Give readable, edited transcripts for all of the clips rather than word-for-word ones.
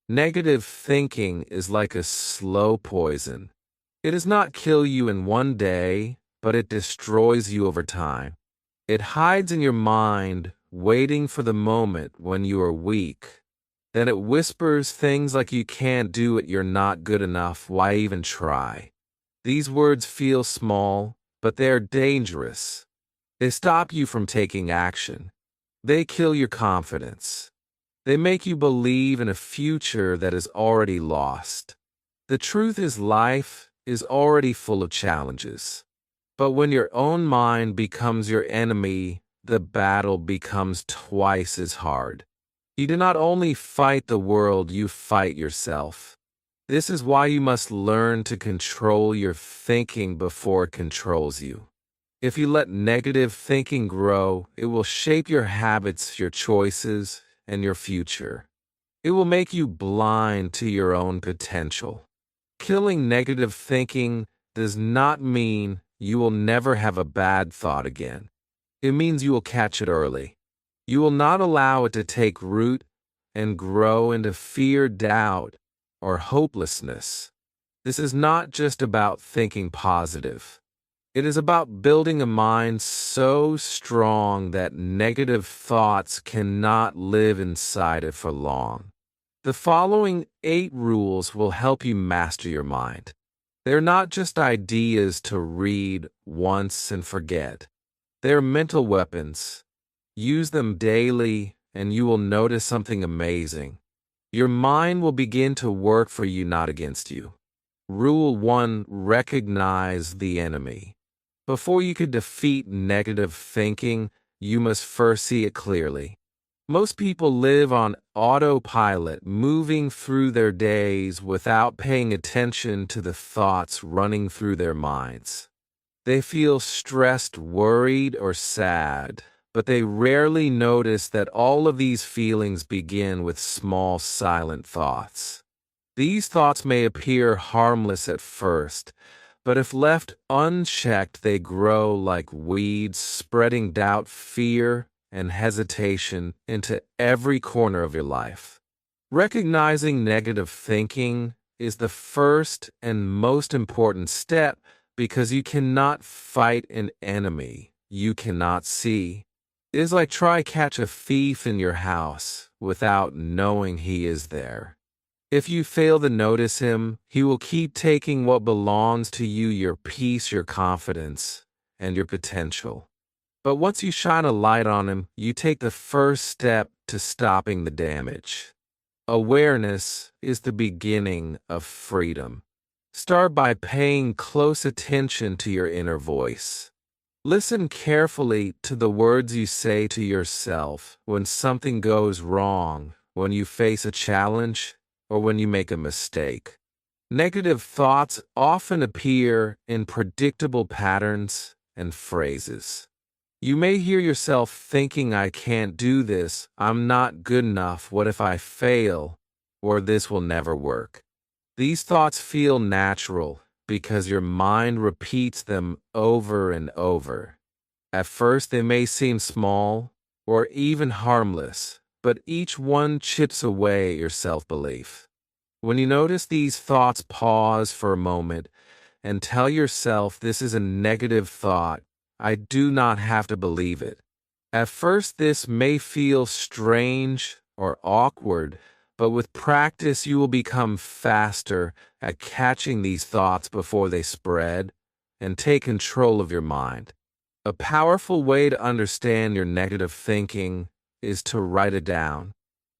Negative thinking is like a slow poison. It does not kill you in one day, but it destroys you over time. It hides in your mind, waiting for the moment when you are weak. Then it whispers things like you can't do it, you're not good enough, why even try? These words feel small, but they're dangerous. They stop you from taking action. They kill your confidence. They make you believe in a future that is already lost. The truth is, life is already full of challenges. But when your own mind becomes your enemy, the battle becomes twice as hard. You do not only fight the world, you fight yourself. This is why you must learn to control your thinking before it controls you. If you let negative thinking grow, it will shape your habits, your choices, and your future. It will make you blind to your own potential. Killing negative thinking does not mean you will never have a bad thought again. It means you will catch it early. You will not allow it to take root and grow into fear, doubt, or hopelessness. This is not just about thinking positive. It is about building a mind so strong that negative thoughts cannot live inside it for long. The following 8 rules will help you master your mind. They're not just ideas to read once and forget. They're mental weapons. Use them daily, and you will notice something amazing. Your mind will begin to work for you, not against you. Rule 1: recognize the enemy. Before you can defeat negative thinking, you must first see it clearly. Most people live on autopilot, moving through their days without paying attention to the thoughts running through their minds. They feel stressed, worried, or sad, but they rarely notice that all of these feelings begin with small, silent thoughts. These thoughts may appear harmless at first, but if left unchecked, they grow like weeds, spreading doubt, fear, and hesitation into every corner of your life. Recognizing negative thinking is the first and most important step, because you cannot fight an enemy you cannot see. It is like try catch a thief in your house without knowing he is there. If you fail to notice him, he will keep taking what belongs to you, your peace, your confidence, and your potential. But once you shine a light on him, you take the first step to stopping the damage. Awareness is the beginning of freedom. Start by paying close attention to your inner voice. Listen carefully to the words you say to yourself when something goes wrong, when you face a challenge, or when you make a mistake. Negative thoughts often appear in predictable patterns and phrases. You may hear yourself thinking, I can't do this, I'm not good enough, what if I fail, or this will never work. These thoughts feel natural because your mind repeats them over and over. At first they may seem small or even harmless, but each one chips away at your self-belief. When you notice these thoughts, pause for a moment and tell yourself, this is a negative thought. I do not have to believe it. At first this may feel strange or awkward, but with practice you will become faster at catching these thoughts before they spread and take control of your mind. A powerful way to understand your negative thinking is to write it down.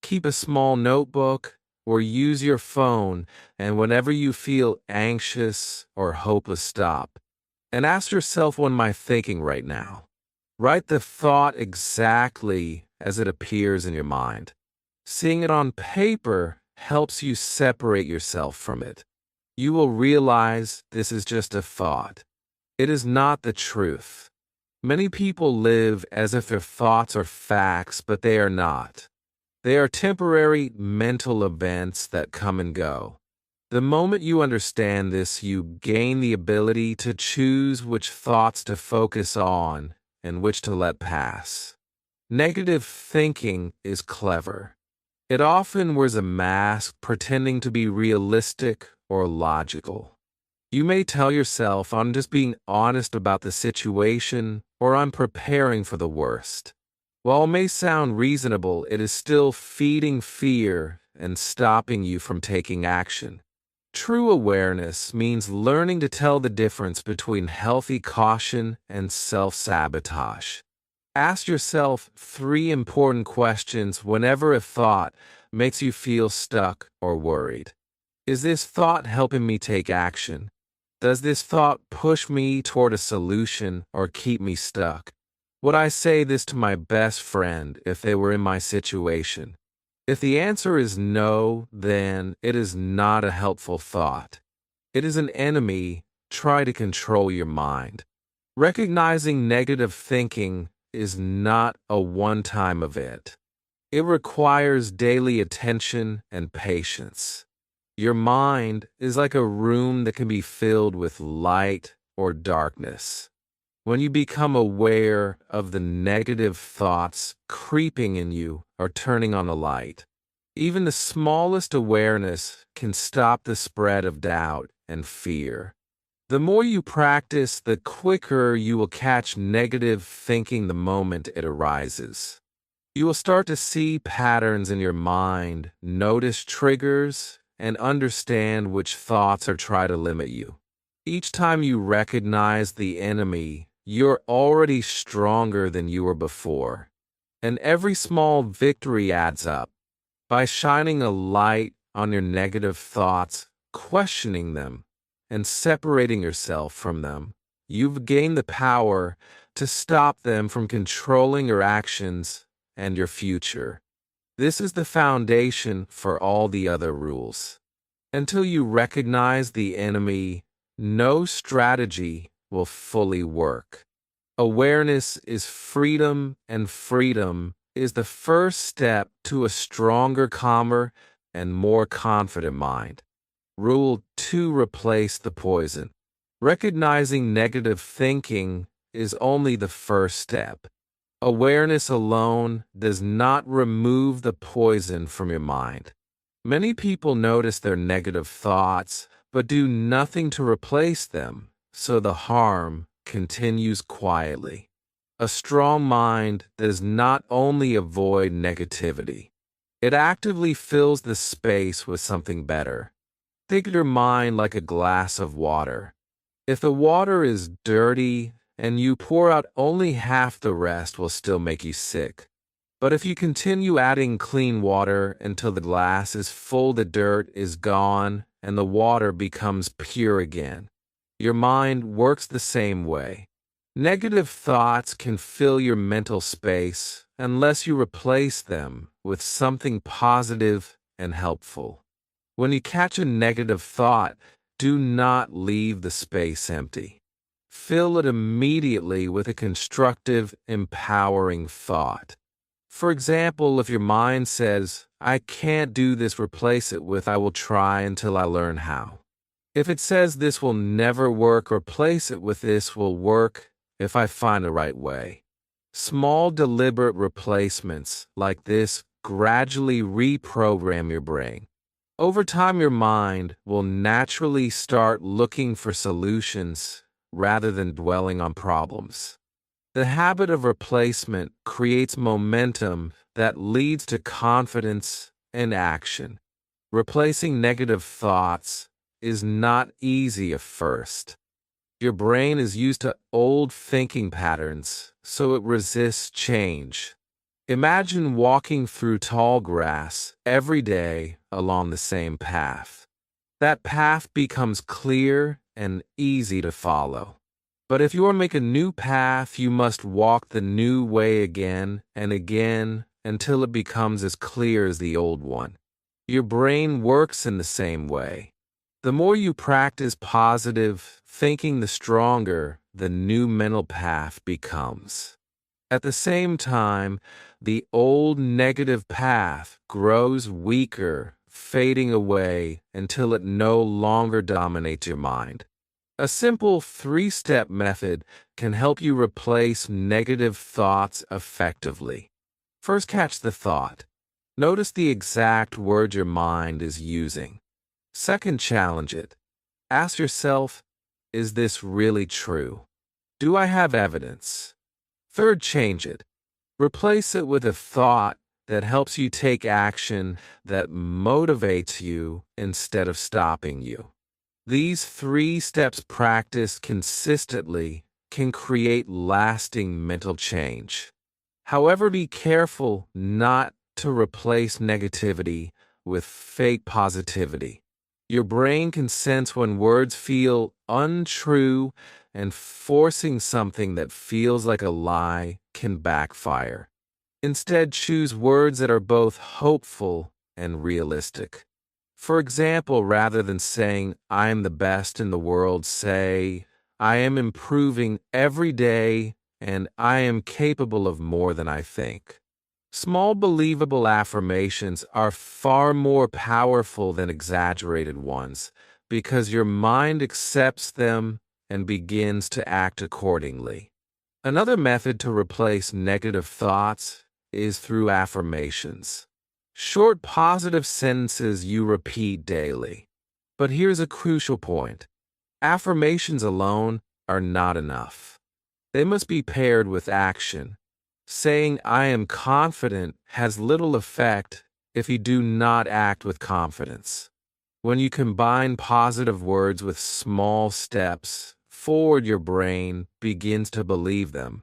Keep a small notebook or use your phone, and whenever you feel anxious or hopeless, stop and ask yourself, what am I thinking right now? Write the thought exactly as it appears in your mind. Seeing it on paper helps you separate yourself from it. You will realize this is just a thought. It is not the truth. Many people live as if their thoughts are facts, but they are not. They are temporary mental events that come and go. The moment you understand this, you gain the ability to choose which thoughts to focus on and which to let pass. Negative thinking is clever. It often wears a mask pretending to be realistic or logical. You may tell yourself, I'm just being honest about the situation, or I'm preparing for the worst. While it may sound reasonable, it is still feeding fear and stopping you from taking action. True awareness means learning to tell the difference between healthy caution and self-sabotage. Ask yourself 3 important questions whenever a thought makes you feel stuck or worried. Is this thought helping me take action? Does this thought push me toward a solution or keep me stuck? Would I say this to my best friend if they were in my situation? If the answer is no, then it is not a helpful thought. It is an enemy. Try to control your mind. Recognizing negative thinking is not a one-time event. It requires daily attention and patience. Your mind is like a room that can be filled with light or darkness. When you become aware of the negative thoughts creeping in you or turning on a light, even the smallest awareness can stop the spread of doubt and fear. The more you practice, the quicker you will catch negative thinking the moment it arises. You will start to see patterns in your mind, notice triggers, and understand which thoughts are trying to limit you. Each time you recognize the enemy, you're already stronger than you were before. And every small victory adds up. By shining a light on your negative thoughts, questioning them, and separating yourself from them, you've gained the power to stop them from controlling your actions and your future. This is the foundation for all the other rules. Until you recognize the enemy, no strategy will fully work. Awareness is freedom, and freedom is the first step to a stronger, calmer, and more confident mind. Rule 2: replace the poison. Recognizing negative thinking is only the first step. Awareness alone does not remove the poison from your mind. Many people notice their negative thoughts, but do nothing to replace them, so the harm continues quietly. A strong mind does not only avoid negativity, it actively fills the space with something better. Think of your mind like a glass of water. If the water is dirty and you pour out only half, the rest will still make you sick. But if you continue adding clean water until the glass is full, the dirt is gone and the water becomes pure again. Your mind works the same way. Negative thoughts can fill your mental space unless you replace them with something positive and helpful. When you catch a negative thought, do not leave the space empty. Fill it immediately with a constructive, empowering thought. For example, if your mind says, I can't do this, replace it with, I will try until I learn how. If it says this will never work, replace it with, this will work if I find the right way. Small, deliberate replacements like this gradually reprogram your brain. Over time, your mind will naturally start looking for solutions rather than dwelling on problems. The habit of replacement creates momentum that leads to confidence and action. Replacing negative thoughts is not easy at first. Your brain is used to old thinking patterns, so it resists change. Imagine walking through tall grass every day along the same path. That path becomes clear and easy to follow. But if you want to make a new path, you must walk the new way again and again until it becomes as clear as the old one. Your brain works in the same way. The more you practice positive thinking, the stronger the new mental path becomes. At the same time, the old negative path grows weaker, fading away until it no longer dominates your mind. A simple 3-step method can help you replace negative thoughts effectively. First, catch the thought. Notice the exact word your mind is using. Second, challenge it. Ask yourself, is this really true? Do I have evidence? Third, change it. Replace it with a thought that helps you take action, that motivates you instead of stopping you. These 3 steps practiced consistently can create lasting mental change. However, be careful not to replace negativity with fake positivity. Your brain can sense when words feel untrue, and forcing something that feels like a lie can backfire. Instead, choose words that are both hopeful and realistic. For example, rather than saying, I am the best in the world, say, I am improving every day and I am capable of more than I think. Small, believable affirmations are far more powerful than exaggerated ones because your mind accepts them and begins to act accordingly. Another method to replace negative thoughts is through affirmations. Short positive sentences you repeat daily. But here's a crucial point. Affirmations alone are not enough. They must be paired with action. Saying I am confident has little effect if you do not act with confidence. When you combine positive words with small steps forward, your brain begins to believe them.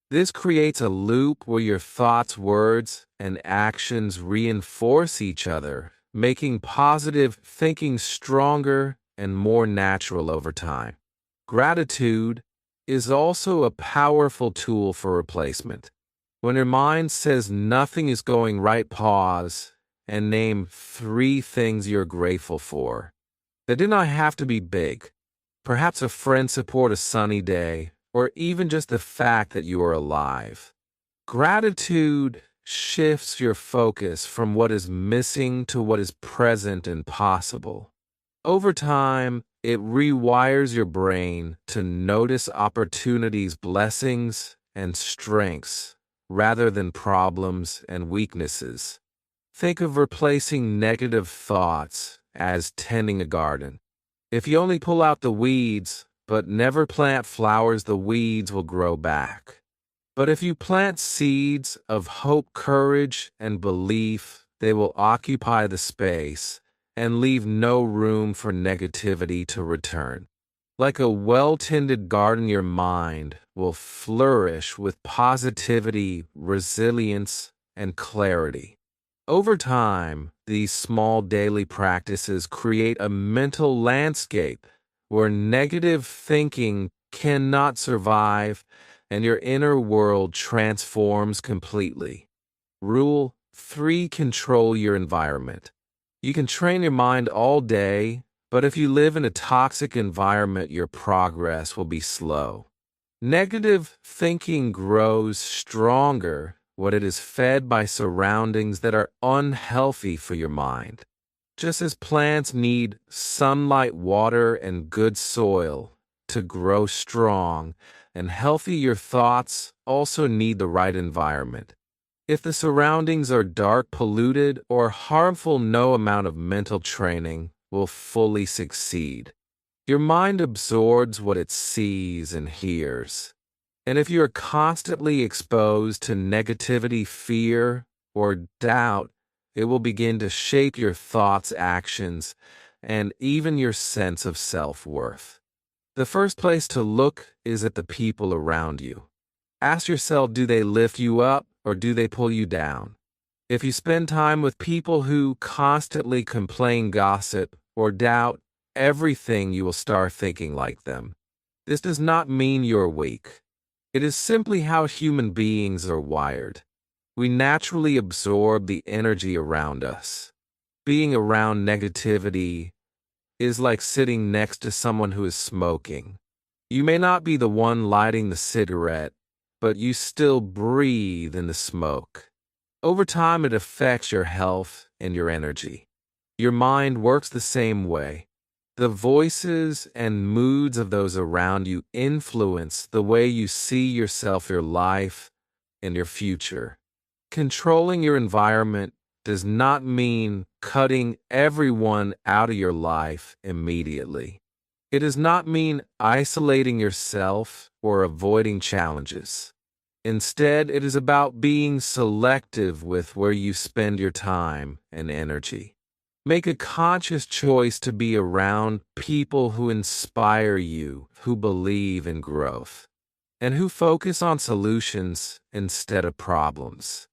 This creates a loop where your thoughts, words, and actions reinforce each other, making positive thinking stronger and more natural over time. Gratitude is also a powerful tool for replacement. When your mind says nothing is going right, pause and name 3 things you're grateful for. They do not have to be big. Perhaps a friend's support, a sunny day, or even just the fact that you are alive. Gratitude shifts your focus from what is missing to what is present and possible. Over time, it rewires your brain to notice opportunities, blessings, and strengths rather than problems and weaknesses. Think of replacing negative thoughts as tending a garden. If you only pull out the weeds, but never plant flowers, the weeds will grow back. But if you plant seeds of hope, courage, and belief, they will occupy the space and leave no room for negativity to return. Like a well-tended garden, your mind will flourish with positivity, resilience, and clarity. Over time, these small daily practices create a mental landscape where negative thinking cannot survive and your inner world transforms completely. Rule 3: control your environment. You can train your mind all day, but if you live in a toxic environment, your progress will be slow. Negative thinking grows stronger when it is fed by surroundings that are unhealthy for your mind. Just as plants need sunlight, water, and good soil to grow strong and healthy, your thoughts also need the right environment. If the surroundings are dark, polluted, or harmful, no amount of mental training will fully succeed. Your mind absorbs what it sees and hears. And if you are constantly exposed to negativity, fear, or doubt, it will begin to shape your thoughts, actions, and even your sense of self-worth. The first place to look is at the people around you. Ask yourself, do they lift you up or do they pull you down? If you spend time with people who constantly complain, gossip, or doubt everything, you will start thinking like them. This does not mean you're weak. It is simply how human beings are wired. We naturally absorb the energy around us. Being around negativity is like sitting next to someone who is smoking. You may not be the one lighting the cigarette, but you still breathe in the smoke. Over time, it affects your health and your energy. Your mind works the same way. The voices and moods of those around you influence the way you see yourself, your life, and your future. Controlling your environment does not mean cutting everyone out of your life immediately. It does not mean isolating yourself or avoiding challenges. Instead, it is about being selective with where you spend your time and energy. Make a conscious choice to be around people who inspire you, who believe in growth, and who focus on solutions instead of problems.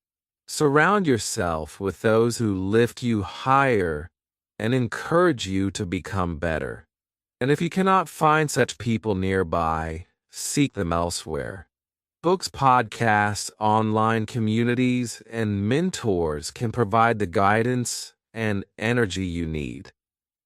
Surround yourself with those who lift you higher and encourage you to become better. And if you cannot find such people nearby, seek them elsewhere. Books, podcasts, online communities, and mentors can provide the guidance and energy you need.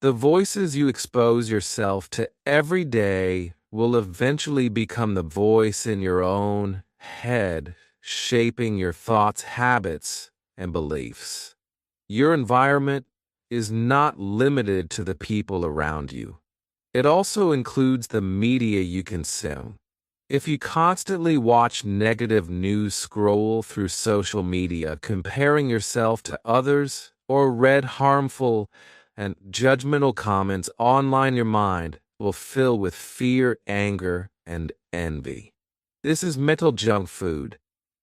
The voices you expose yourself to every day will eventually become the voice in your own head, shaping your thoughts, habits, and beliefs. Your environment is not limited to the people around you. It also includes the media you consume. If you constantly watch negative news, scroll through social media, comparing yourself to others, or read harmful and judgmental comments online, your mind will fill with fear, anger, and envy. This is mental junk food.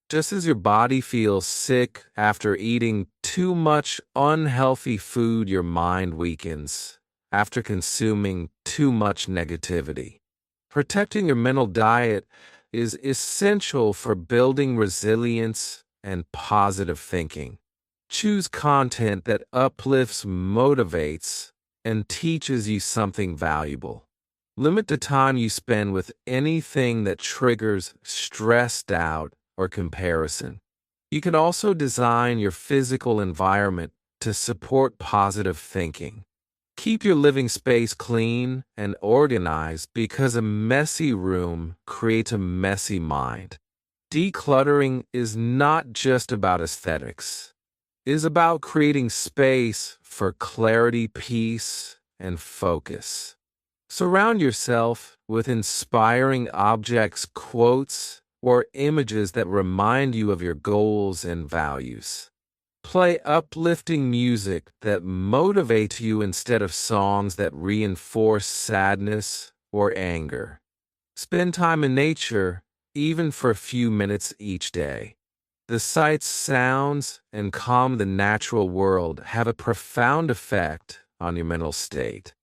Just as your body feels sick after eating too much unhealthy food, your mind weakens after consuming too much negativity. Protecting your mental diet is essential for building resilience and positive thinking. Choose content that uplifts, motivates, and teaches you something valuable. Limit the time you spend with anything that triggers stress, doubt, or comparison. You can also design your physical environment to support positive thinking. Keep your living space clean and organized because a messy room creates a messy mind. Decluttering is not just about aesthetics. It is about creating space for clarity, peace, and focus. Surround yourself with inspiring objects, quotes, or images that remind you of your goals and values. Play uplifting music that motivates you instead of songs that reinforce sadness or anger. Spend time in nature, even for a few minutes each day. The sights, sounds, and calm of the natural world have a profound effect on your mental state.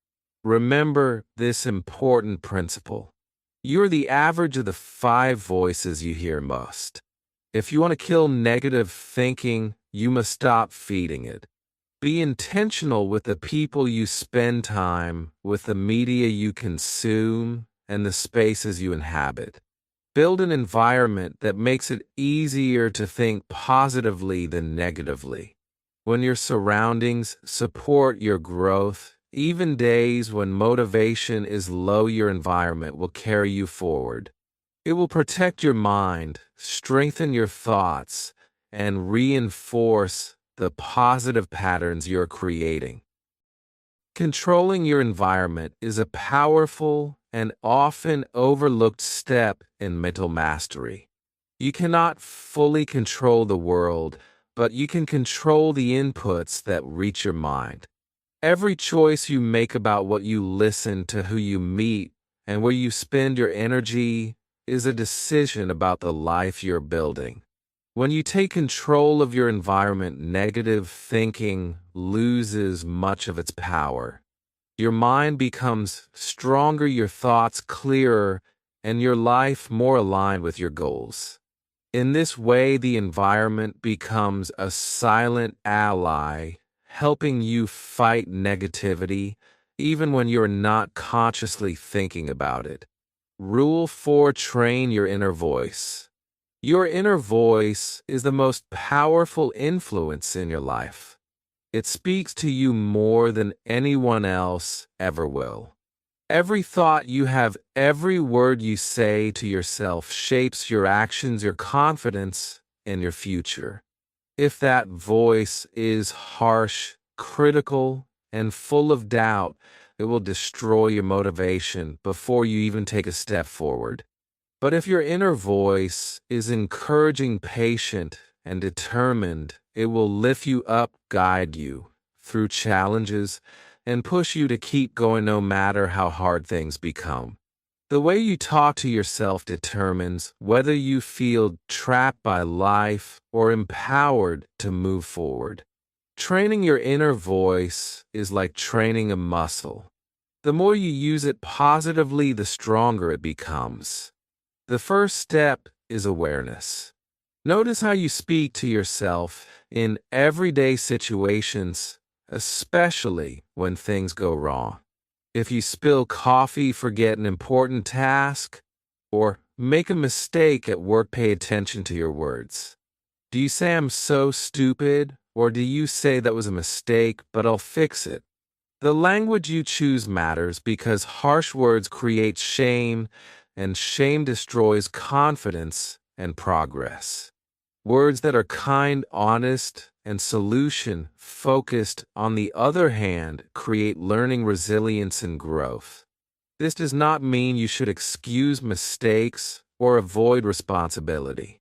Remember this important principle. You're the average of the 5 voices you hear most. If you want to kill negative thinking, you must stop feeding it. Be intentional with the people you spend time with, the media you consume, and the spaces you inhabit. Build an environment that makes it easier to think positively than negatively. When your surroundings support your growth, even days when motivation is low, your environment will carry you forward. It will protect your mind, strengthen your thoughts, and reinforce the positive patterns you're creating. Controlling your environment is a powerful and often overlooked step in mental mastery. You cannot fully control the world, but you can control the inputs that reach your mind. Every choice you make about what you listen to, who you meet, and where you spend your energy is a decision about the life you're building. When you take control of your environment, negative thinking loses much of its power. Your mind becomes stronger, your thoughts clearer, and your life more aligned with your goals. In this way, the environment becomes a silent ally, helping you fight negativity even when you're not consciously thinking about it. Rule 4: train your inner voice. Your inner voice is the most powerful influence in your life. It speaks to you more than anyone else ever will. Every thought you have, every word you say to yourself shapes your actions, your confidence, and your future. If that voice is harsh, critical, and full of doubt, it will destroy your motivation before you even take a step forward. But if your inner voice is encouraging, patient, and determined, It will lift you up, guide you through challenges, and push you to keep going no matter how hard things become. The way you talk to yourself determines whether you feel trapped by life or empowered to move forward. Training your inner voice is like training a muscle. The more you use it positively, the stronger it becomes. The first step is awareness. Notice how you speak to yourself in everyday situations, especially when things go wrong. If you spill coffee, forget an important task, or make a mistake at work, pay attention to your words. Do you say, "I'm so stupid," or do you say, "That was a mistake, but I'll fix it"? The language you choose matters because harsh words create shame, and shame destroys confidence and progress. Words that are kind, honest, and solution-focused, on the other hand, create learning, resilience, and growth. This does not mean you should excuse mistakes or avoid responsibility.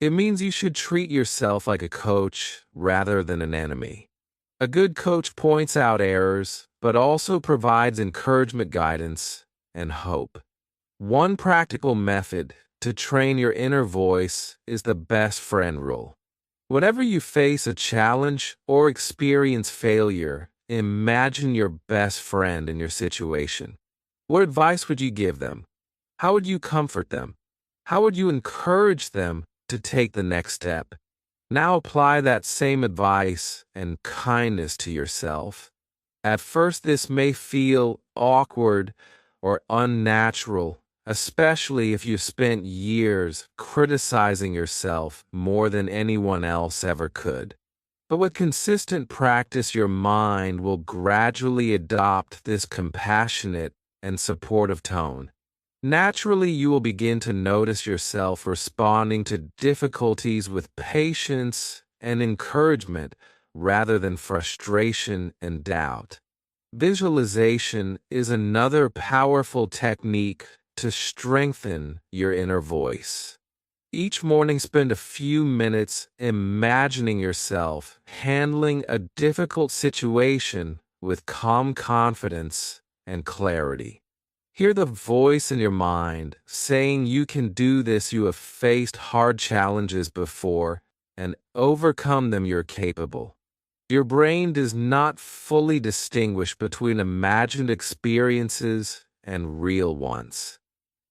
It means you should treat yourself like a coach rather than an enemy. A good coach points out errors, but also provides encouragement, guidance, and hope. One practical method to train your inner voice is the best friend rule. Whenever you face a challenge or experience failure, imagine your best friend in your situation. What advice would you give them? How would you comfort them? How would you encourage them to take the next step? Now apply that same advice and kindness to yourself. At first, this may feel awkward or unnatural, especially if you've spent years criticizing yourself more than anyone else ever could. But with consistent practice, your mind will gradually adopt this compassionate and supportive tone. Naturally, you will begin to notice yourself responding to difficulties with patience and encouragement rather than frustration and doubt. Visualization is another powerful technique to strengthen your inner voice. Each morning, spend a few minutes imagining yourself handling a difficult situation with calm confidence and clarity. Hear the voice in your mind saying you can do this, you have faced hard challenges before and overcome them, you're capable. Your brain does not fully distinguish between imagined experiences and real ones.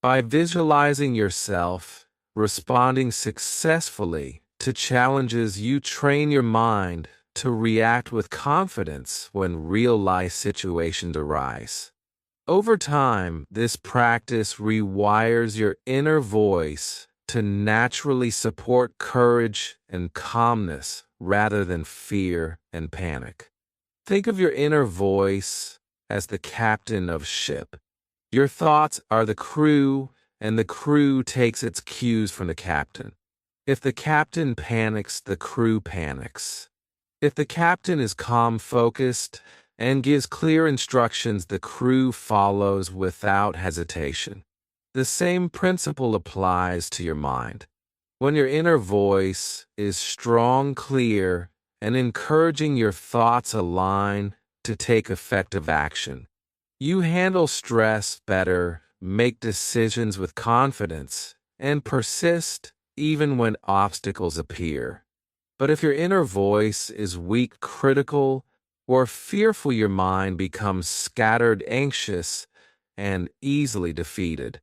By visualizing yourself responding successfully to challenges, you train your mind to react with confidence when real-life situations arise. Over time, this practice rewires your inner voice to naturally support courage and calmness rather than fear and panic. Think of your inner voice as the captain of ship. Your thoughts are the crew, and the crew takes its cues from the captain. If the captain panics, the crew panics. If the captain is calm, focused, and gives clear instructions, the crew follows without hesitation. The same principle applies to your mind. When your inner voice is strong, clear, and encouraging, your thoughts align to take effective action. You handle stress better, make decisions with confidence, and persist even when obstacles appear. But if your inner voice is weak, critical, or fearful, your mind becomes scattered, anxious, and easily defeated.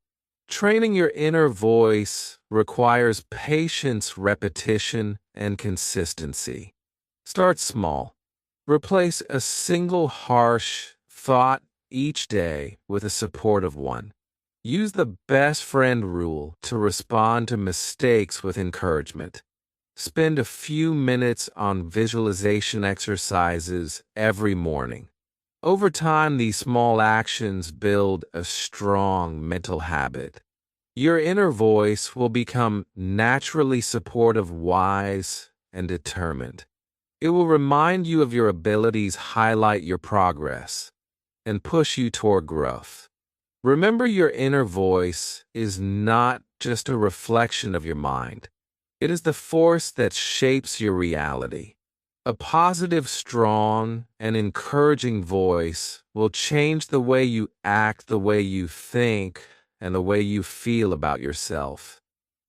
Training your inner voice requires patience, repetition, and consistency. Start small. Replace a single harsh thought each day with a supportive one. Use the best friend rule to respond to mistakes with encouragement. Spend a few minutes on visualization exercises every morning. Over time, these small actions build a strong mental habit. Your inner voice will become naturally supportive, wise, and determined. It will remind you of your abilities, highlight your progress, and push you toward growth. Remember, your inner voice is not just a reflection of your mind. It is the force that shapes your reality. A positive, strong, and encouraging voice will change the way you act, the way you think, and the way you feel about yourself.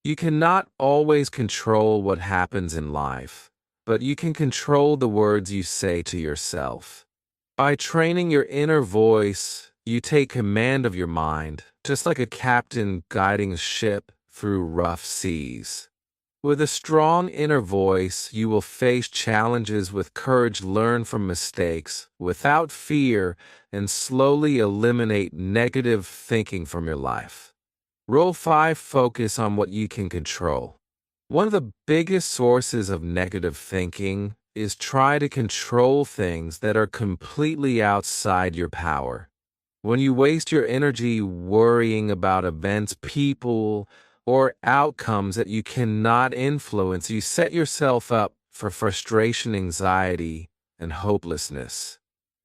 You cannot always control what happens in life, but you can control the words you say to yourself. By training your inner voice, you take command of your mind, just like a captain guiding a ship through rough seas. With a strong inner voice, you will face challenges with courage, learn from mistakes without fear, and slowly eliminate negative thinking from your life. Rule 5. Focus on what you can control. One of the biggest sources of negative thinking is try to control things that are completely outside your power. When you waste your energy worrying about events, people, or outcomes that you cannot influence, you set yourself up for frustration, anxiety, and hopelessness.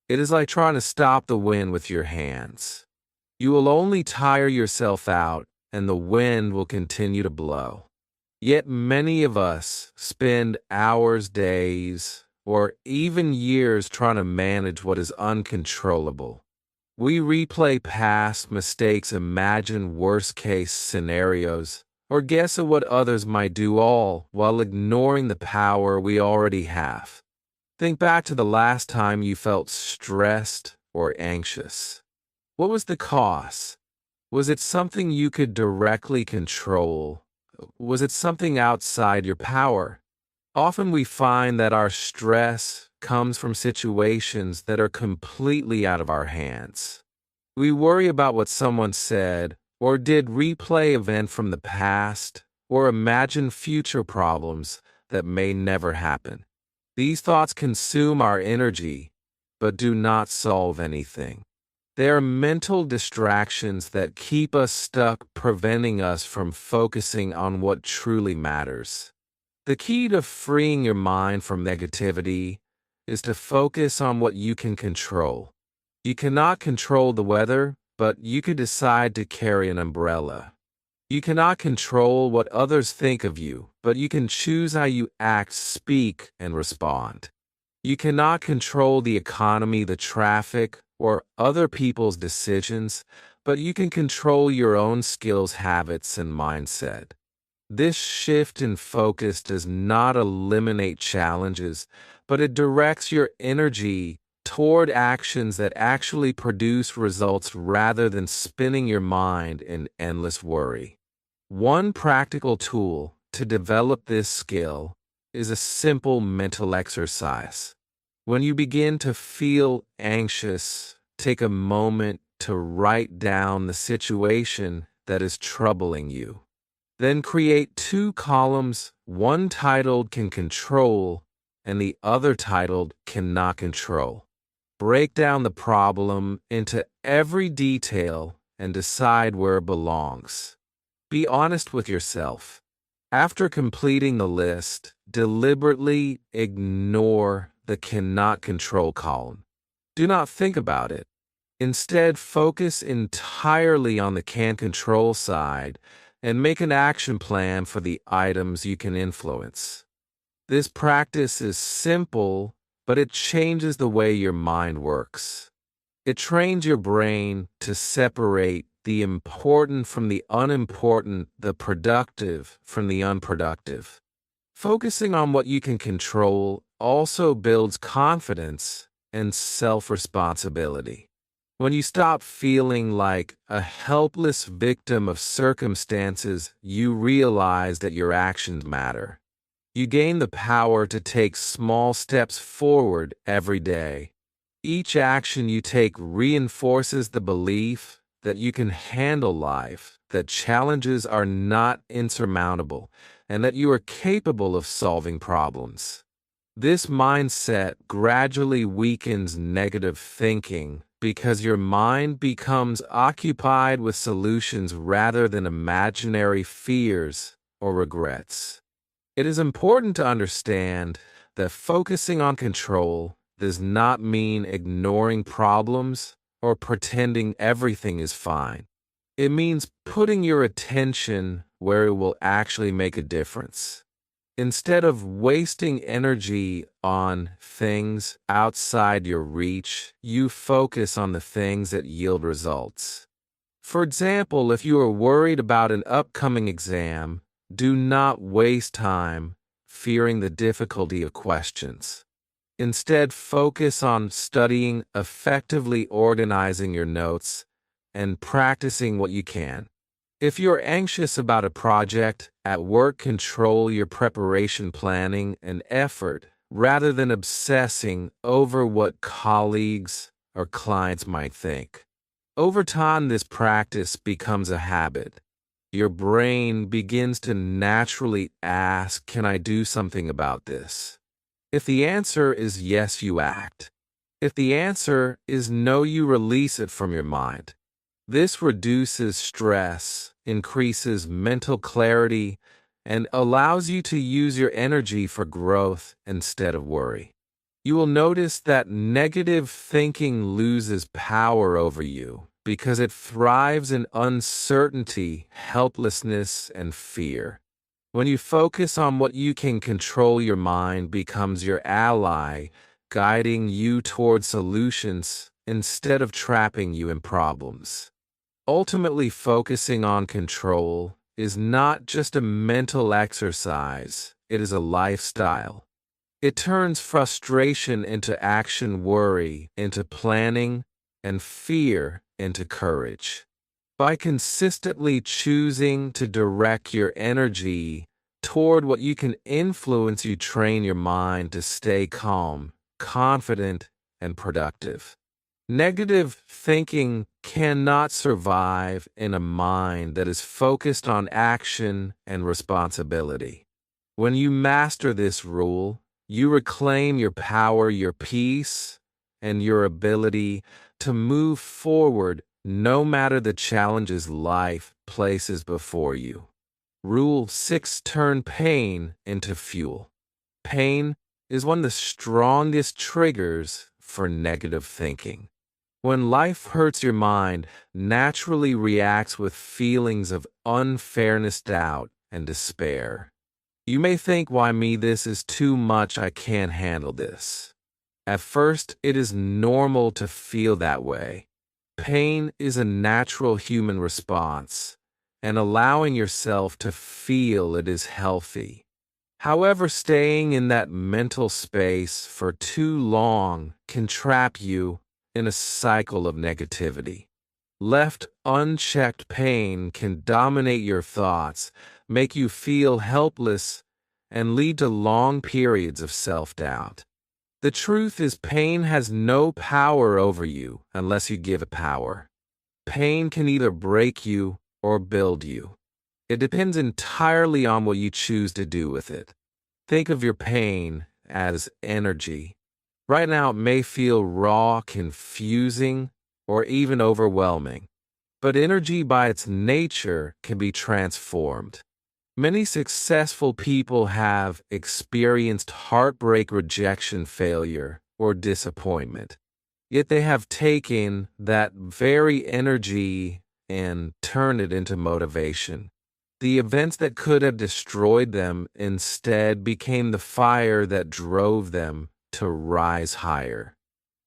It is like trying to stop the wind with your hands. You will only tire yourself out, and the wind will continue to blow. Yet many of us spend hours, days, or even years trying to manage what is uncontrollable. We replay past mistakes, imagine worst-case scenarios, or guess at what others might do, all while ignoring the power we already have. Think back to the last time you felt stressed or anxious. What was the cause? Was it something you could directly control? Was it something outside your power? Often we find that our stress comes from situations that are completely out of our hands. We worry about what someone said or did, replay event from the past, or imagine future problems that may never happen. These thoughts consume our energy, but do not solve anything. They are mental distractions that keep us stuck, preventing us from focusing on what truly matters. The key to freeing your mind from negativity is to focus on what you can control. You cannot control the weather, but you can decide to carry an umbrella. You cannot control what others think of you, but you can choose how you act, speak, and respond. You cannot control the economy, the traffic, or other people's decisions, but you can control your own skills, habits, and mindset. This shift in focus does not eliminate challenges, but it directs your energy toward actions that actually produce results rather than spinning your mind in endless worry. One practical tool to develop this skill is a simple mental exercise. When you begin to feel anxious, take a moment to write down the situation that is troubling you. Then create 2 columns, one titled "Can Control" and the other titled "Cannot Control." Break down the problem into every detail and decide where it belongs. Be honest with yourself. After completing the list, deliberately ignore the "cannot control" column. Do not think about it. Instead, focus entirely on the "can control" side and make an action plan for the items you can influence. This practice is simple, but it changes the way your mind works. It trains your brain to separate the important from the unimportant, the productive from the unproductive. Focusing on what you can control also builds confidence and self-responsibility. When you stop feeling like a helpless victim of circumstances, you realize that your actions matter. You gain the power to take small steps forward every day. Each action you take reinforces the belief that you can handle life, that challenges are not insurmountable, and that you are capable of solving problems. This mindset gradually weakens negative thinking because your mind becomes occupied with solutions rather than imaginary fears or regrets. It is important to understand that focusing on control does not mean ignoring problems or pretending everything is fine. It means putting your attention where it will actually make a difference. Instead of wasting energy on things outside your reach, you focus on the things that yield results. For example, if you are worried about an upcoming exam, do not waste time fearing the difficulty of questions. Instead, focus on studying, effectively organizing your notes, and practicing what you can. If you're anxious about a project at work, control your preparation, planning, and effort rather than obsessing over what colleagues or clients might think. Over time, this practice becomes a habit. Your brain begins to naturally ask, "Can I do something about this?" If the answer is yes, you act. If the answer is no, you release it from your mind. This reduces stress, increases mental clarity, and allows you to use your energy for growth instead of worry. You will notice that negative thinking loses power over you because it thrives in uncertainty, helplessness, and fear. When you focus on what you can control, your mind becomes your ally, guiding you toward solutions instead of trapping you in problems. Ultimately, focusing on control is not just a mental exercise, it is a lifestyle. It turns frustration into action, worry into planning, and fear into courage. By consistently choosing to direct your energy toward what you can influence, you train your mind to stay calm, confident, and productive. Negative thinking cannot survive in a mind that is focused on action and responsibility. When you master this rule, you reclaim your power, your peace, and your ability to move forward no matter the challenges life places before you. Rule 6: turn pain into fuel. Pain is one of the strongest triggers for negative thinking. When life hurts, your mind naturally reacts with feelings of unfairness, doubt, and despair. You may think, "Why me? This is too much. I can't handle this." At first, it is normal to feel that way. Pain is a natural human response, and allowing yourself to feel it is healthy. However, staying in that mental space for too long can trap you in a cycle of negativity. Left unchecked, pain can dominate your thoughts, make you feel helpless, and lead to long periods of self-doubt. The truth is, pain has no power over you unless you give it power. Pain can either break you or build you. It depends entirely on what you choose to do with it. Think of your pain as energy. Right now, it may feel raw, confusing, or even overwhelming. But energy by its nature can be transformed. Many successful people have experienced heartbreak, rejection, failure, or disappointment. Yet they have taken that very energy and turned it into motivation. The events that could have destroyed them instead became the fire that drove them to rise higher.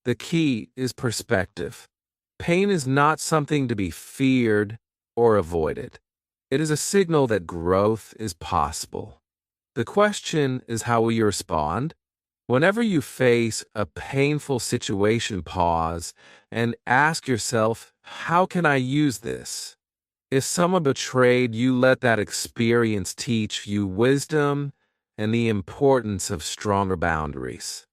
The key is perspective. Pain is not something to be feared or avoided. It is a signal that growth is possible. The question is, how will you respond? Whenever you face a painful situation, pause and ask yourself, how can I use this? If someone betrayed you, let that experience teach you wisdom and the importance of stronger boundaries.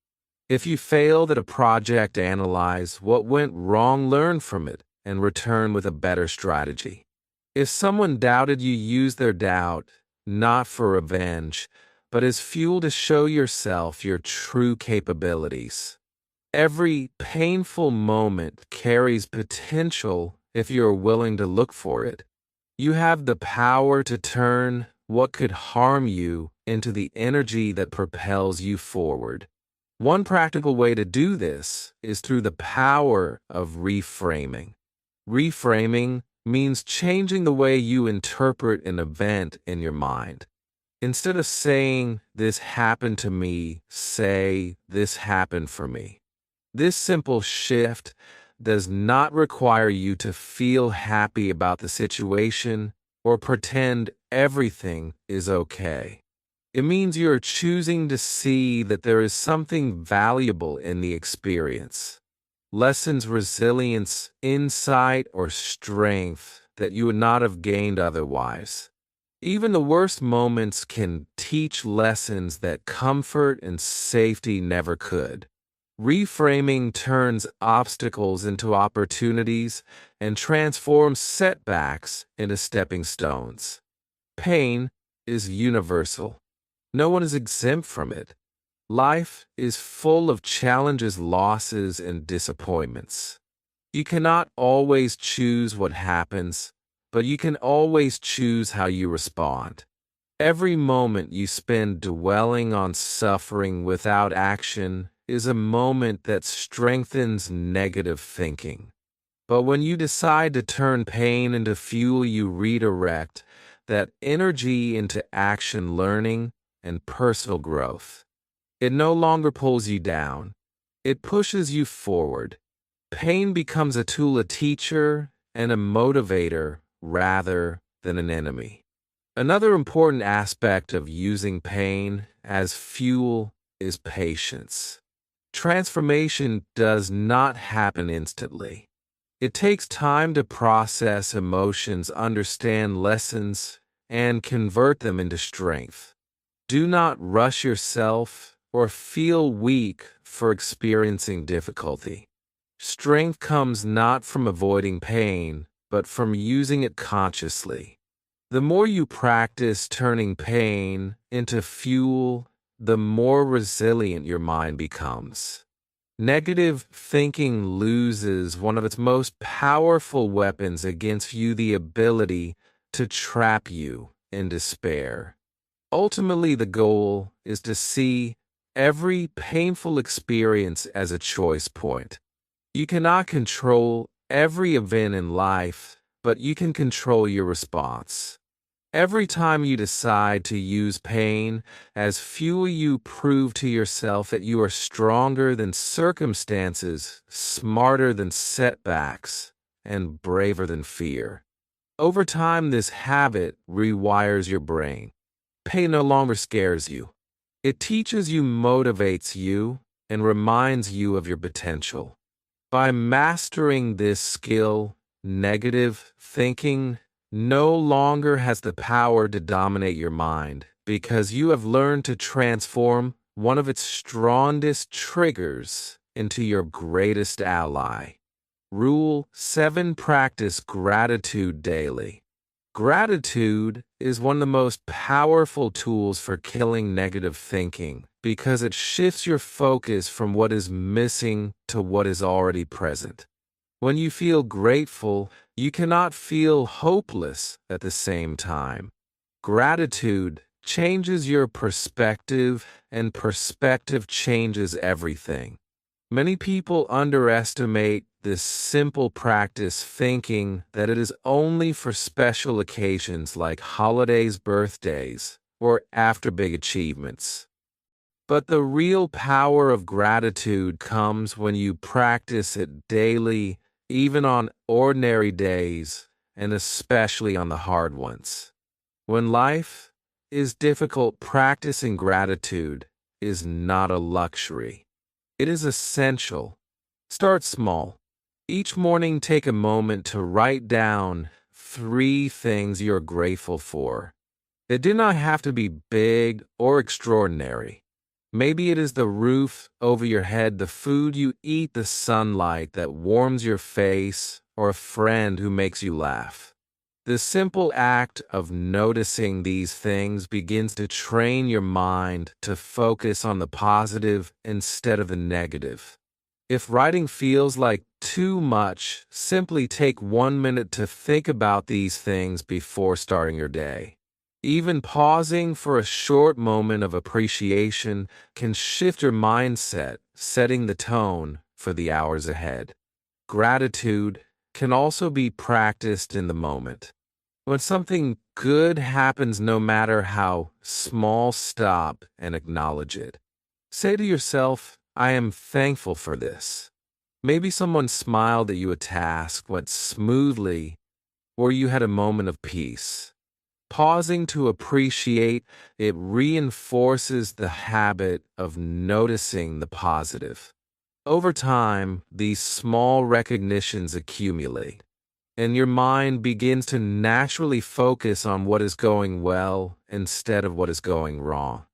If you failed at a project, analyze what went wrong, learn from it, and return with a better strategy. If someone doubted you, use their doubt, not for revenge, but as fuel to show yourself your true capabilities. Every painful moment carries potential if you are willing to look for it. You have the power to turn what could harm you into the energy that propels you forward. One practical way to do this is through the power of reframing. Reframing means changing the way you interpret an event in your mind. Instead of saying, "This happened to me," say, "This happened for me." This simple shift does not require you to feel happy about the situation or pretend everything is okay. It means you're choosing to see that there is something valuable in the experience. Lessons, resilience, insight, or strength that you would not have gained otherwise. Even the worst moments can teach lessons that comfort and safety never could. Reframing turns obstacles into opportunities and transforms setbacks into stepping stones. Pain is universal. No one is exempt from it. Life is full of challenges, losses, and disappointments. You cannot always choose what happens, but you can always choose how you respond. Every moment you spend dwelling on suffering without action is a moment that strengthens negative thinking. But when you decide to turn pain into fuel, you redirect that energy into action, learning, and personal growth. It no longer pulls you down. It pushes you forward. Pain becomes a tool, a teacher, and a motivator rather than an enemy. Another important aspect of using pain as fuel is patience. Transformation does not happen instantly. It takes time to process emotions, understand lessons, and convert them into strength. Do not rush yourself or feel weak for experiencing difficulty. Strength comes not from avoiding pain, but from using it consciously. The more you practice turning pain into fuel, the more resilient your mind becomes. Negative thinking loses one of its most powerful weapons against you, the ability to trap you in despair. Ultimately, the goal is to see every painful experience as a choice point. You cannot control every event in life, but you can control your response. Every time you decide to use pain as fuel, you prove to yourself that you are stronger than circumstances, smarter than setbacks, and braver than fear. Over time, this habit rewires your brain. Pain no longer scares you. It teaches you, motivates you, and reminds you of your potential. By mastering this skill, negative thinking no longer has the power to dominate your mind because you have learned to transform one of its strongest triggers into your greatest ally. Rule 7: Practice gratitude daily. Gratitude is one of the most powerful tools for killing negative thinking because it shifts your focus from what is missing to what is already present. When you feel grateful, you cannot feel hopeless at the same time. Gratitude changes your perspective, and perspective changes everything. Many people underestimate this simple practice, thinking that it is only for special occasions like holidays, birthdays, or after big achievements. But the real power of gratitude comes when you practice it daily, even on ordinary days, and especially on the hard ones. When life is difficult, practicing gratitude is not a luxury. It is essential. Start small. Each morning, take a moment to write down 3 things you're grateful for. They do not have to be big or extraordinary. Maybe it is the roof over your head, the food you eat, the sunlight that warms your face, or a friend who makes you laugh. The simple act of noticing these things begins to train your mind to focus on the positive instead of the negative. If writing feels like too much, simply take 1 minute to think about these things before starting your day. Even pausing for a short moment of appreciation can shift your mindset, setting the tone for the hours ahead. Gratitude can also be practiced in the moment. When something good happens, no matter how small, stop and acknowledge it. Say to yourself, I am thankful for this. Maybe someone smiled at you, a task went smoothly, or you had a moment of peace. Pausing to appreciate it reinforces the habit of noticing the positive. Over time, these small recognitions accumulate, and your mind begins to naturally focus on what is going well instead of what is going wrong.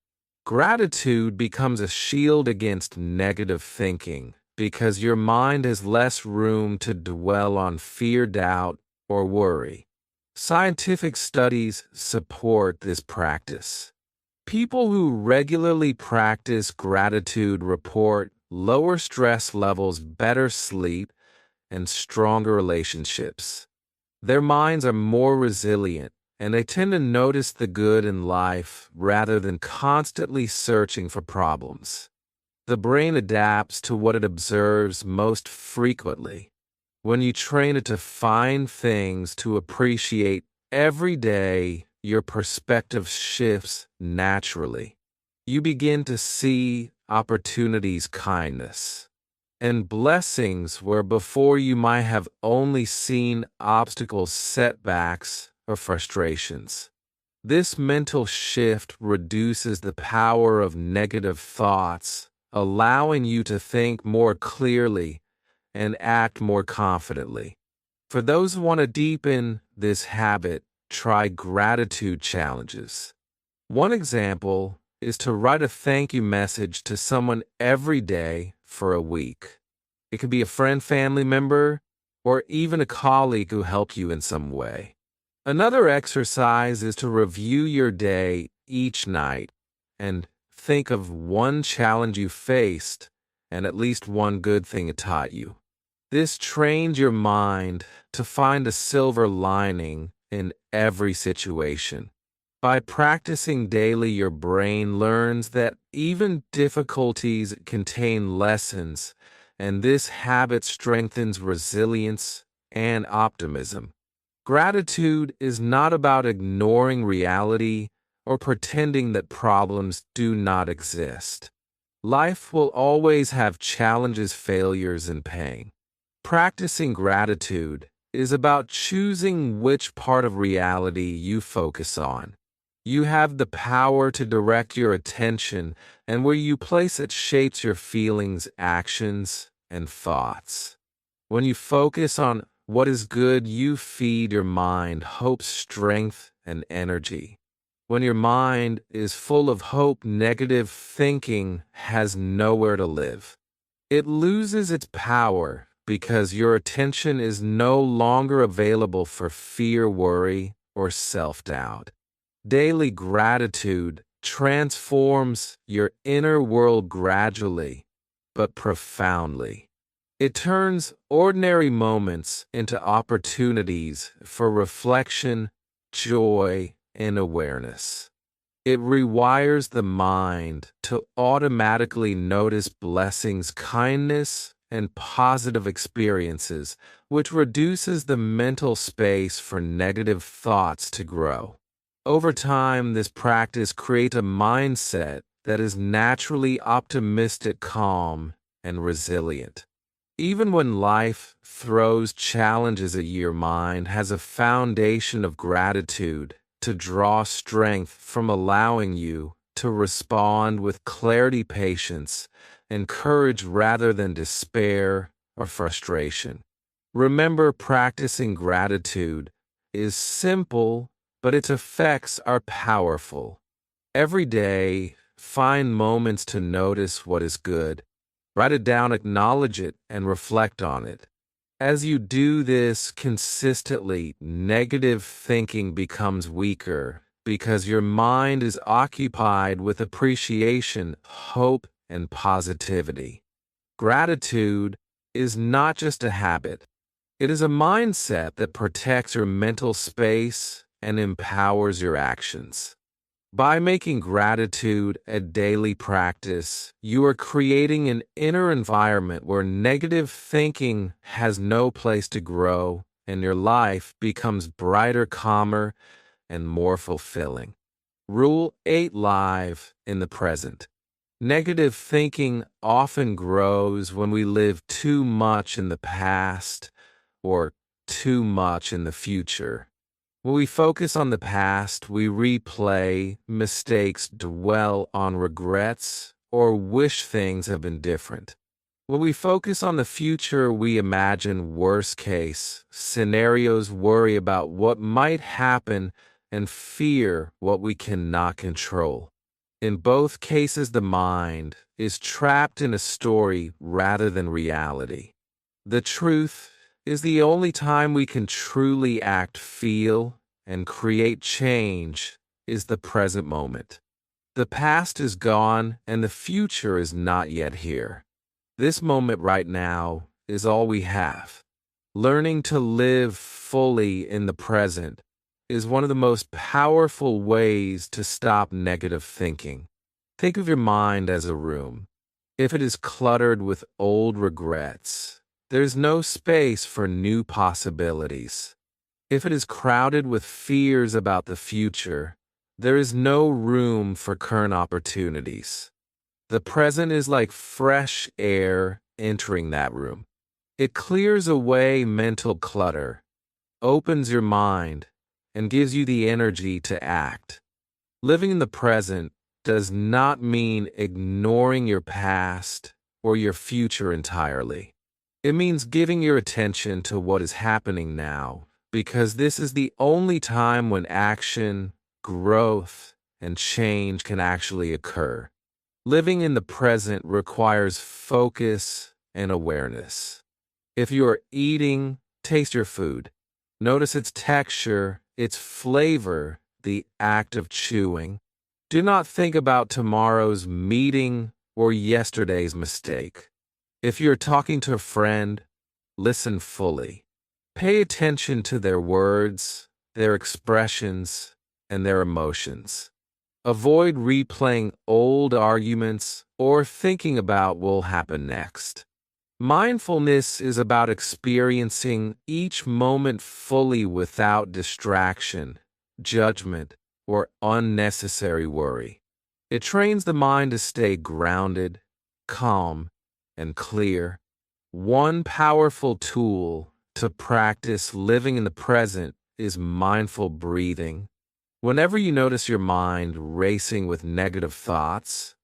Gratitude becomes a shield against negative thinking because your mind has less room to dwell on fear, doubt, or worry. Scientific studies support this practice. People who regularly practice gratitude report lower stress levels, better sleep, and stronger relationships. Their minds are more resilient, and they tend to notice the good in life rather than constantly searching for problems. The brain adapts to what it observes most frequently. When you train it to find things to appreciate every day, your perspective shifts naturally. You begin to see opportunities, kindness, and blessings where before you might have only seen obstacles, setbacks, or frustrations. This mental shift reduces the power of negative thoughts, allowing you to think more clearly and act more confidently. For those who want to deepen this habit, try gratitude challenges. One example is to write a thank you message to someone every day for a week. It could be a friend, family member, or even a colleague who helped you in some way. Another exercise is to review your day each night and think of one challenge you faced and at least one good thing it taught you. This trains your mind to find a silver lining in every situation. By practicing daily, your brain learns that even difficulties contain lessons, and this habit strengthens resilience and optimism. Gratitude is not about ignoring reality or pretending that problems do not exist. Life will always have challenges, failures, and pain. Practicing gratitude is about choosing which part of reality you focus on. You have the power to direct your attention, and where you place it shapes your feelings, actions, and thoughts. When you focus on what is good, you feed your mind hope, strength, and energy. When your mind is full of hope, negative thinking has nowhere to live. It loses its power because your attention is no longer available for fear, worry, or self-doubt. Daily gratitude transforms your inner world gradually, but profoundly. It turns ordinary moments into opportunities for reflection, joy, and awareness. It rewires the mind to automatically notice blessings, kindness, and positive experiences, which reduces the mental space for negative thoughts to grow. Over time, this practice creates a mindset that is naturally optimistic, calm, and resilient. Even when life throws challenges at you, your mind has a foundation of gratitude to draw strength from, allowing you to respond with clarity, patience, and courage rather than despair or frustration. Remember, practicing gratitude is simple, but its effects are powerful. Every day, find moments to notice what is good. Write it down, acknowledge it, and reflect on it. As you do this consistently, negative thinking becomes weaker because your mind is occupied with appreciation, hope, and positivity. Gratitude is not just a habit. It is a mindset that protects your mental space and empowers your actions. By making gratitude a daily practice, you are creating an inner environment where negative thinking has no place to grow and your life becomes brighter, calmer, and more fulfilling. Rule 8: Live in the present. Negative thinking often grows when we live too much in the past or too much in the future. When we focus on the past, we replay mistakes, dwell on regrets, or wish things had been different. When we focus on the future, we imagine worst-case scenarios, worry about what might happen, and fear what we cannot control. In both cases, the mind is trapped in a story rather than reality. The truth is the only time we can truly act, feel, and create change is the present moment. The past is gone and the future is not yet here. This moment right now is all we have. Learning to live fully in the present is one of the most powerful ways to stop negative thinking. Think of your mind as a room. If it is cluttered with old regrets, there's no space for new possibilities. If it is crowded with fears about the future, there is no room for current opportunities. The present is like fresh air entering that room. It clears away mental clutter, opens your mind, and gives you the energy to act. Living in the present does not mean ignoring your past or your future entirely. It means giving your attention to what is happening now, because this is the only time when action, growth, and change can actually occur. Living in the present requires focus and awareness. If you are eating, taste your food. Notice its texture, its flavor, the act of chewing. Do not think about tomorrow's meeting or yesterday's mistake. If you're talking to a friend, listen fully. Pay attention to their words, their expressions, and their emotions. Avoid replaying old arguments or thinking about what will happen next. Mindfulness is about experiencing each moment fully without distraction, judgment, or unnecessary worry. It trains the mind to stay grounded, calm, and clear. One powerful tool to practice living in the present is mindful breathing. Whenever you notice your mind racing with negative thoughts,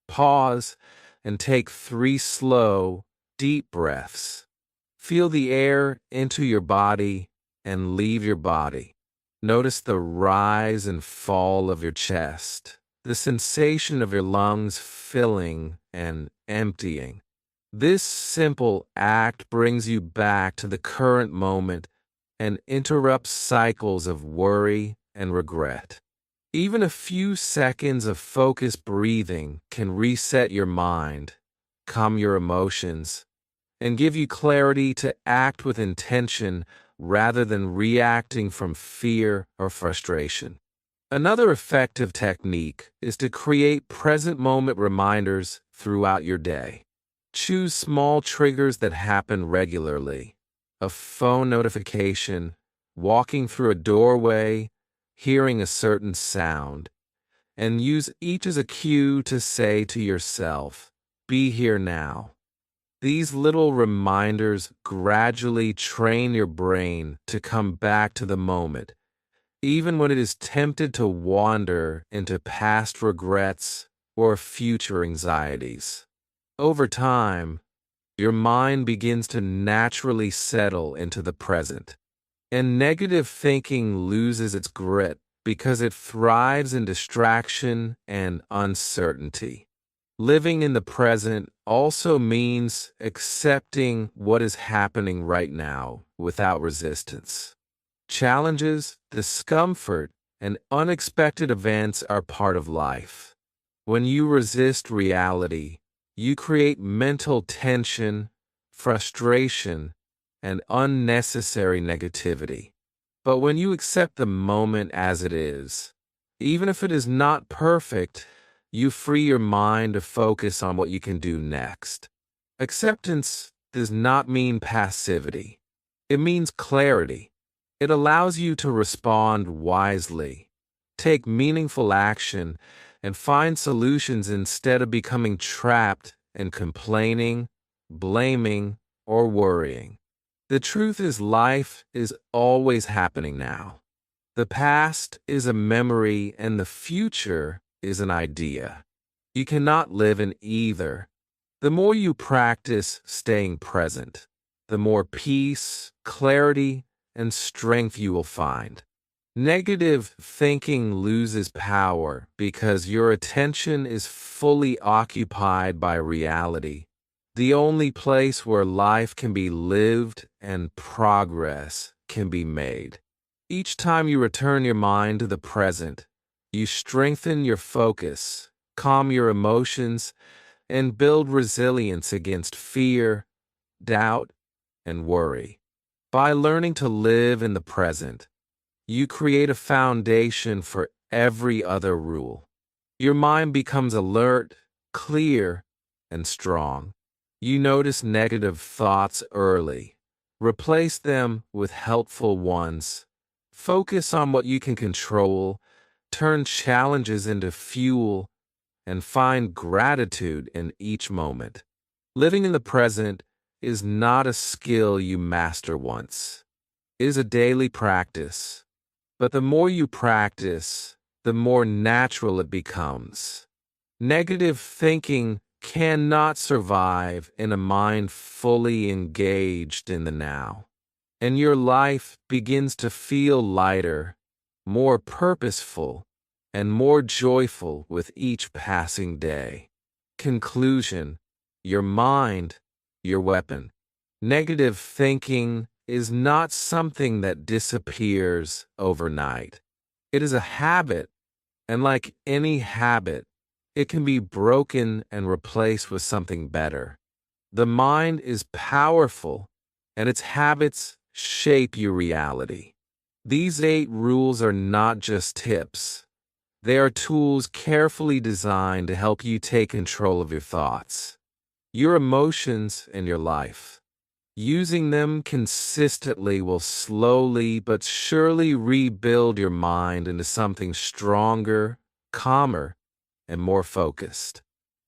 pause and take 3 slow, deep breaths. Feel the air into your body and leave your body. Notice the rise and fall of your chest, the sensation of your lungs filling and emptying. This simple act brings you back to the current moment and interrupts cycles of worry and regret. Even a few seconds of focused breathing can reset your mind, calm your emotions, and give you clarity to act with intention rather than reacting from fear or frustration. Another effective technique is to create present moment reminders throughout your day. Choose small triggers that happen regularly. A phone notification, walking through a doorway, hearing a certain sound, and use each as a cue to say to yourself, "Be here now." These little reminders gradually train your brain to come back to the moment, even when it is tempted to wander into past regrets or future anxieties. Over time, your mind begins to naturally settle into the present, and negative thinking loses its grip because it thrives in distraction and uncertainty. Living in the present also means accepting what is happening right now without resistance. Challenges, discomfort, and unexpected events are part of life. When you resist reality, you create mental tension, frustration, and unnecessary negativity. But when you accept the moment as it is, even if it is not perfect, you free your mind to focus on what you can do next. Acceptance does not mean passivity. It means clarity. It allows you to respond wisely, take meaningful action, and find solutions instead of becoming trapped and complaining, blaming, or worrying. The truth is, life is always happening now. The past is a memory and the future is an idea. You cannot live in either. The more you practice staying present, the more peace, clarity, and strength you will find. Negative thinking loses power because your attention is fully occupied by reality, the only place where life can be lived and progress can be made. Each time you return your mind to the present, you strengthen your focus, calm your emotions, and build resilience against fear, doubt, and worry. By learning to live in the present, you create a foundation for every other rule. Your mind becomes alert, clear, and strong. You notice negative thoughts early. Replace them with helpful ones. Focus on what you can control. Turn challenges into fuel and find gratitude in each moment. Living in the present is not a skill you master once. It is a daily practice. But the more you practice, the more natural it becomes. Negative thinking cannot survive in a mind fully engaged in the now. And your life begins to feel lighter, more purposeful, and more joyful with each passing day. Conclusion: your mind, your weapon. Negative thinking is not something that disappears overnight. It is a habit, and like any habit, it can be broken and replaced with something better. The mind is powerful, and its habits shape your reality. These 8 rules are not just tips. They are tools carefully designed to help you take control of your thoughts, your emotions, and your life. Using them consistently will slowly but surely rebuild your mind into something stronger, calmer, and more focused.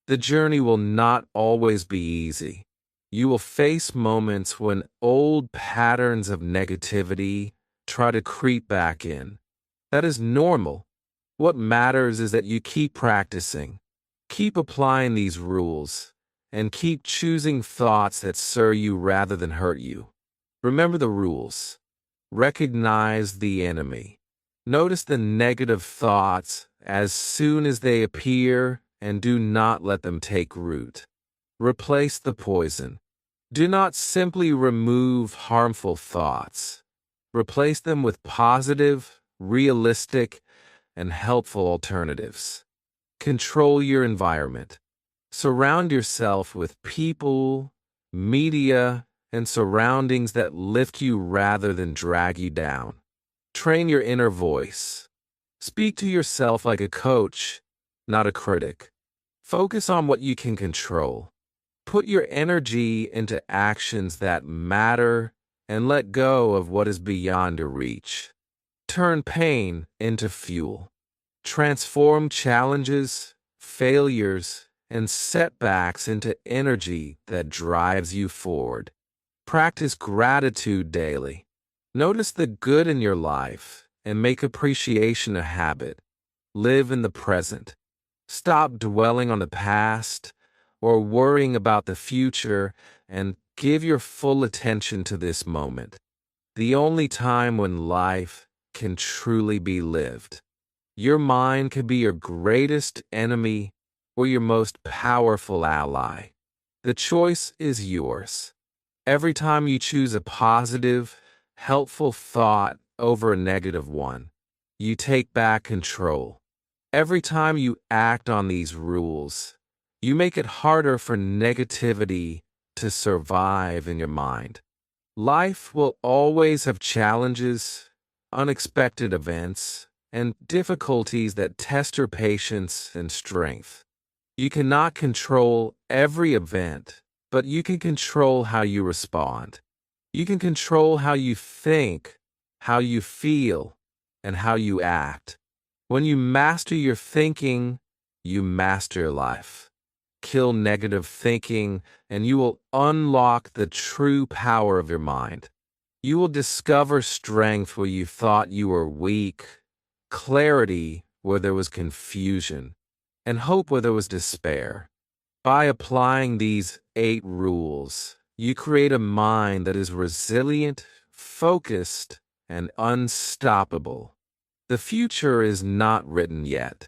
The journey will not always be easy. You will face moments when old patterns of negativity try to creep back in. That is normal. What matters is that you keep practicing, keep applying these rules, and keep choosing thoughts that serve you rather than hurt you. Remember the rules. Recognize the enemy. Notice the negative thoughts as soon as they appear and do not let them take root. Replace the poison. Do not simply remove harmful thoughts. Replace them with positive, realistic, and helpful alternatives. Control your environment. Surround yourself with people, media, and surroundings that lift you rather than drag you down. Train your inner voice. Speak to yourself like a coach, not a critic. Focus on what you can control. Put your energy into actions that matter and let go of what is beyond your reach. Turn pain into fuel. Transform challenges, failures, and setbacks into energy that drives you forward. Practice gratitude daily. Notice the good in your life and make appreciation a habit. Live in the present. Stop dwelling on the past or worrying about the future and give your full attention to this moment, the only time when life can truly be lived. Your mind can be your greatest enemy or your most powerful ally. The choice is yours. Every time you choose a positive, helpful thought over a negative one, you take back control. Every time you act on these rules, you make it harder for negativity to survive in your mind. Life will always have challenges, unexpected events, and difficulties that test your patience and strength. You cannot control every event, but you can control how you respond. You can control how you think, how you feel, and how you act. When you master your thinking, you master your life. Kill negative thinking, and you will unlock the true power of your mind. You will discover strength where you thought you were weak, clarity where there was confusion, and hope where there was despair. By applying these 8 rules, you create a mind that is resilient, focused, and unstoppable. The future is not written yet.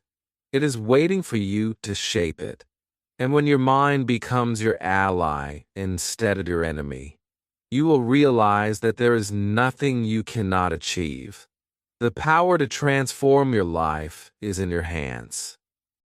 It is waiting for you to shape it. And when your mind becomes your ally instead of your enemy, you will realize that there is nothing you cannot achieve. The power to transform your life is in your hands.